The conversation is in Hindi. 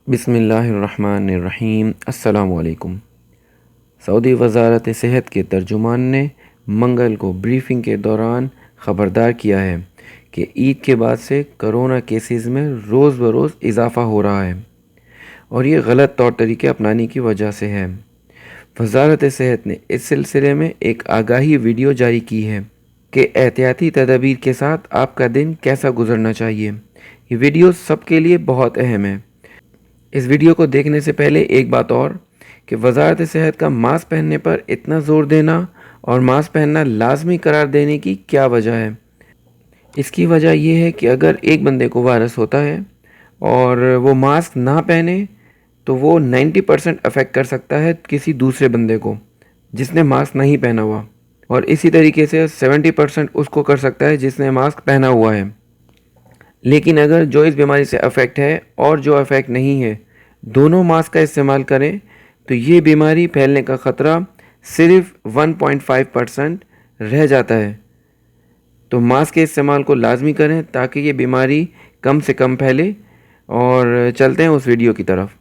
बिस्मिल्लाहिर्रहमानिर्रहीम। अस्सलामुअलैकुम। सऊदी वज़ारत सेहत के तर्जुमान ने मंगल को ब्रीफिंग के दौरान ख़बरदार किया है कि ईद के बाद से कोरोना केसेस में रोज़ बरोज़ इजाफ़ा हो रहा है और ये गलत तौर तरीके अपनाने की वजह से है। वज़ारत सेहत ने इस सिलसिले में एक आगाही वीडियो जारी की है कि एहतियाती तदाबीर के साथ आपका दिन कैसा गुजरना चाहिए। ये वीडियो सबके लिए बहुत अहम है। इस वीडियो को देखने से पहले एक बात और कि वज़ारत सेहत का मास्क पहनने पर इतना ज़ोर देना और मास्क पहनना लाजमी करार देने की क्या वजह है। इसकी वजह यह है कि अगर एक बंदे को वायरस होता है और वो मास्क ना पहने तो वो 90% अफेक्ट कर सकता है किसी दूसरे बंदे को जिसने मास्क नहीं पहना हुआ, और इसी तरीके से 70% उसको कर सकता है जिसने मास्क पहना हुआ है। लेकिन अगर जो इस बीमारी से अफेक्ट है और जो अफेक्ट नहीं है दोनों मास्क का इस्तेमाल करें तो ये बीमारी फैलने का ख़तरा सिर्फ 1.5% रह जाता है। तो मास्क के इस्तेमाल को लाजमी करें ताकि ये बीमारी कम से कम फैले। और चलते हैं उस वीडियो की तरफ।